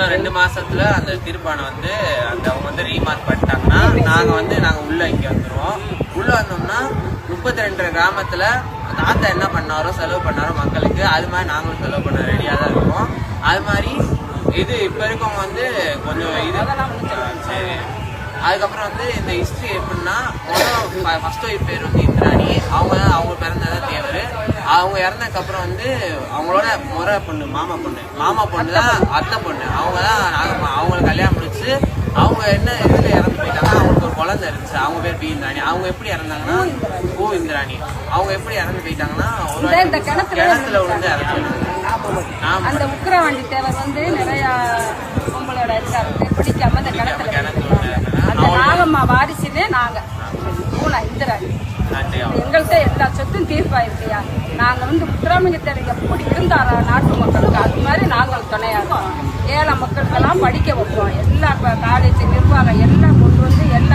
இன்னும் 2 மாசத்துல அந்த தீர்ப்பானை வந்து அவங்க வந்து ரீமார்க் பண்ணிட்டாங்கன்னா நாங்க உள்ள இங்க வந்துருவோம். உள்ள வந்தோம்னா 32 கிராமத்துல தாத்தா என்ன பண்ணாரோ செலவு பண்ணாரோ மக்களுக்கு, அது மாதிரி நாங்களும் செலவு பண்ண ரெடியா தான் இருக்கோம். அது மாதிரி இது இப்ப இருக்கவங்க வந்து கொஞ்சம் இது சரி. அதுக்கப்புறம் வந்து இந்த ஹிஸ்டரி எப்படின்னா, ஃபர்ஸ்ட் ஒய்ஃப் பேர் வந்து இந்திராணி. அவங்க பிறந்ததான் தேவர். அவங்க இறந்ததுக்கப்புறம் வந்து அவங்களோட முறை பொண்ணு மாமா பொண்ணு தான் அத்தை பொண்ணு. அவங்க தான் அவங்களுக்கு கல்யாணம் முடிச்சு அவங்க என்ன இதுல இறந்து போயிட்டாங்க. அவங்களுக்கு ஒரு குழந்தை இருந்துச்சு, அவங்க பேர் பி இந்திராணி. அவங்க எப்படி இறந்தாங்கன்னா பூ இந்திராணி. அவங்க எப்படி இறந்து போயிட்டாங்கன்னா ஒரு கிணத்துல விழுந்து இறந்து. அந்த உக்கிரவாண்டி தேவர் வந்து நிறைய பொம்பளோட இருக்காரு பிடிக்காம அந்த கிணத்துல அந்த நாகம்மா வாரிசுலே நாங்க பூனா இந்திராணி. எங்கள்கிட்ட எல்லா சொத்தும் தீர்ப்பாயிருக்கையா. நாங்க வந்து உக்கிரவாண்டி தேவர் எப்படி இருந்தாரா நாட்டு மக்களுக்கு, அது மாதிரி நாங்கள் துணையா இருக்கோம். ஏழை மக்களுக்கெல்லாம் படிக்க வைப்போம். எல்லா காலேஜ் நிர்வாகம் எல்லாம் கொண்டு வந்து எல்லா